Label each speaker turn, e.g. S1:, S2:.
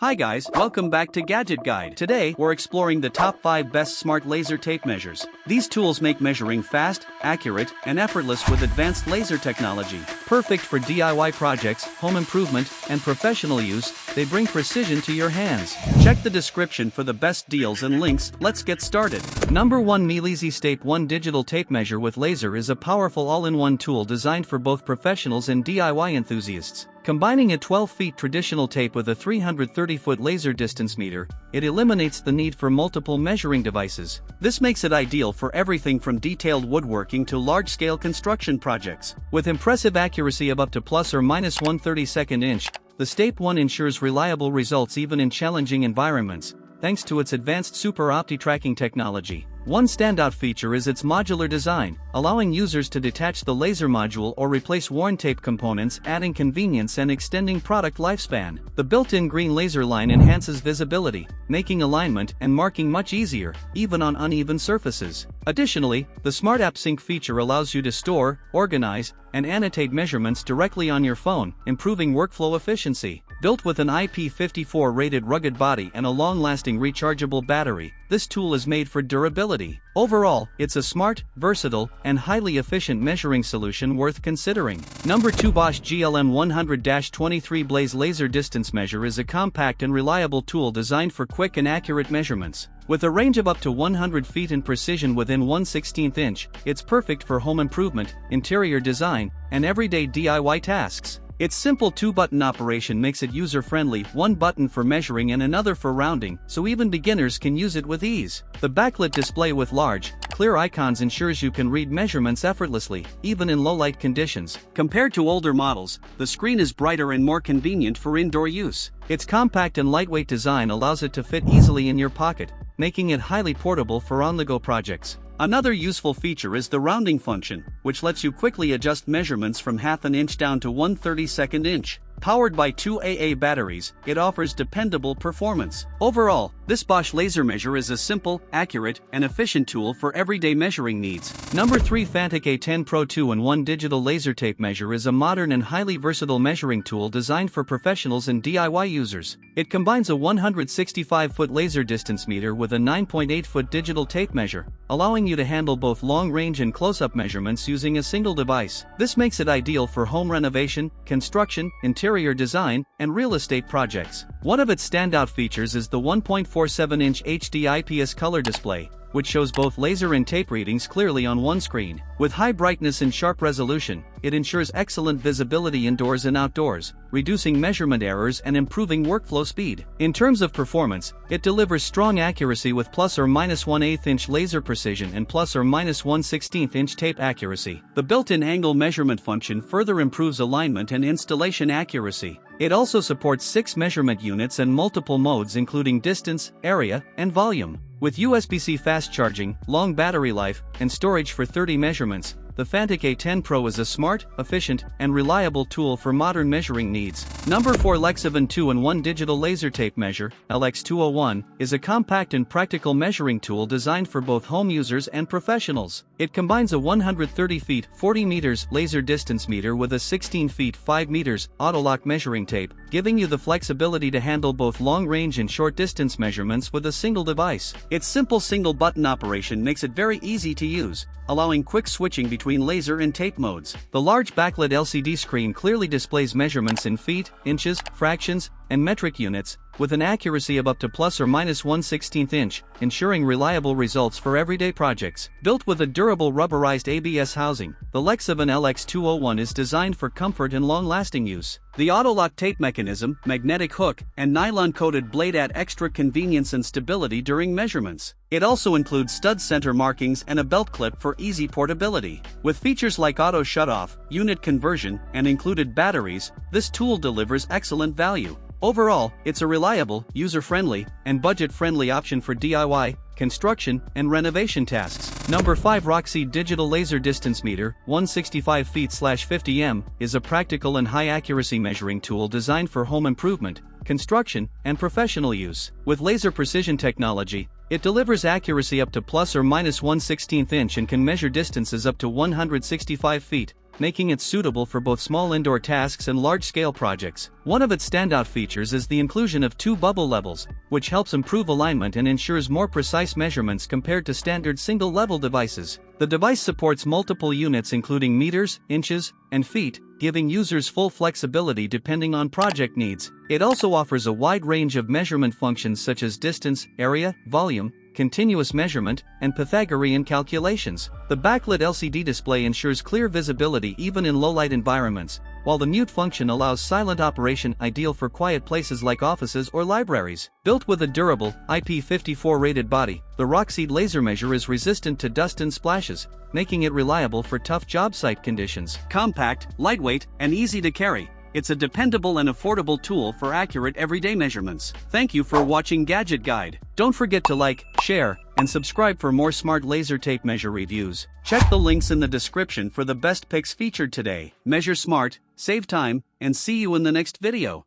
S1: Hi guys, welcome back to Gadget Guide. Today, we're exploring the top 5 best smart laser tape measures. These tools make measuring fast, accurate, and effortless with advanced laser technology. Perfect for DIY projects, home improvement, and professional use, they bring precision to your hands. Check the description for the best deals and links. Let's get started. Number 1, MiLESEEY Step 1 Digital Tape Measure with Laser is a powerful all-in-one tool designed for both professionals and DIY enthusiasts. Combining a 12-foot traditional tape with a 330-foot laser distance meter, it eliminates the need for multiple measuring devices. This makes it ideal for everything from detailed woodworking to large-scale construction projects. With impressive accuracy of up to plus or minus 1/32 inch, the Step 1 ensures reliable results even in challenging environments, thanks to its advanced Super Opti tracking technology. One standout feature is its modular design, allowing users to detach the laser module or replace worn tape components, adding convenience and extending product lifespan. The built-in green laser line enhances visibility, making alignment and marking much easier, even on uneven surfaces. Additionally, the Smart App Sync feature allows you to store, organize, and annotate measurements directly on your phone, improving workflow efficiency. Built with an IP54 rated rugged body and a long-lasting rechargeable battery, this tool is made for durability. Overall, it's a smart, versatile, and highly efficient measuring solution worth considering. Number 2, Bosch GLM 100-23 Blaze Laser Distance Measure is a compact and reliable tool designed for quick and accurate measurements. With a range of up to 100 feet and precision within 1/16 inch, it's perfect for home improvement, interior design, and everyday DIY tasks. Its simple 2-button operation makes it user-friendly, one button for measuring and another for rounding, so even beginners can use it with ease. The backlit display with large, clear icons ensures you can read measurements effortlessly, even in low-light conditions. Compared to older models, the screen is brighter and more convenient for indoor use. Its compact and lightweight design allows it to fit easily in your pocket, making it highly portable for on-the-go projects. Another useful feature is the rounding function, which lets you quickly adjust measurements from half an inch down to 1/32 inch. Powered by 2 AA batteries, it offers dependable performance. Overall, this Bosch laser measure is a simple, accurate, and efficient tool for everyday measuring needs. Number 3, Fanttik A10 Pro 2-in-1 Digital Laser Tape Measure is a modern and highly versatile measuring tool designed for professionals and DIY users. It combines a 165-foot laser distance meter with a 9.8-foot digital tape measure, allowing you to handle both long-range and close-up measurements using a single device. This makes it ideal for home renovation, construction, interior design, and real estate projects. One of its standout features is the 1.47-inch HD IPS color display, which shows both laser and tape readings clearly on one screen. With high brightness and sharp resolution, it ensures excellent visibility indoors and outdoors, reducing measurement errors and improving workflow speed. In terms of performance, it delivers strong accuracy with plus or minus 1/8 inch laser precision and plus or minus 1/16 inch tape accuracy. The built-in angle measurement function further improves alignment and installation accuracy. It also supports 6 measurement units and multiple modes including distance, area, and volume. With USB-C fast charging, long battery life, and storage for 30 measurements, the Fanttik A10 Pro is a smart, efficient, and reliable tool for modern measuring needs. Number 4, LEXIVON 2-in-1 Digital Laser Tape Measure, LX201, is a compact and practical measuring tool designed for both home users and professionals. It combines a 130 feet 40 meters laser distance meter with a 16 feet 5 meters auto-lock measuring tape, giving you the flexibility to handle both long-range and short-distance measurements with a single device. Its simple single-button operation makes it very easy to use, allowing quick switching between laser and tape modes. The large backlit LCD screen clearly displays measurements in feet, inches, fractions, and metric units, with an accuracy of up to plus or minus 1/16 inch, ensuring reliable results for everyday projects. Built with a durable rubberized ABS housing, the LEXIVON LX201 is designed for comfort and long-lasting use. The auto-lock tape mechanism, magnetic hook, and nylon-coated blade add extra convenience and stability during measurements. It also includes stud center markings and a belt clip for easy portability. With features like auto shutoff, unit conversion, and included batteries, this tool delivers excellent value. Overall, it's a reliable, user-friendly, and budget-friendly option for DIY, construction, and renovation tasks. Number 5, RockSeed Digital Laser Distance Meter, 165 feet/50 m, is a practical and high-accuracy measuring tool designed for home improvement, construction, and professional use. With laser precision technology, it delivers accuracy up to plus or minus 1/16 inch and can measure distances up to 165 feet, making it suitable for both small indoor tasks and large-scale projects. One of its standout features is the inclusion of 2 bubble levels, which helps improve alignment and ensures more precise measurements compared to standard single-level devices. The device supports multiple units including meters, inches, and feet, giving users full flexibility depending on project needs. It also offers a wide range of measurement functions such as distance, area, volume, continuous measurement, and Pythagorean calculations. The backlit LCD display ensures clear visibility even in low-light environments, while the mute function allows silent operation, ideal for quiet places like offices or libraries. Built with a durable, IP54 rated body, the RockSeed laser measure is resistant to dust and splashes, making it reliable for tough job site conditions. Compact, lightweight, and easy to carry, it's a dependable and affordable tool for accurate everyday measurements. Thank you for watching Gadget Guide. Don't forget to like, share, and subscribe for more smart laser tape measure reviews. Check the links in the description for the best picks featured today. Measure smart, save time, and see you in the next video.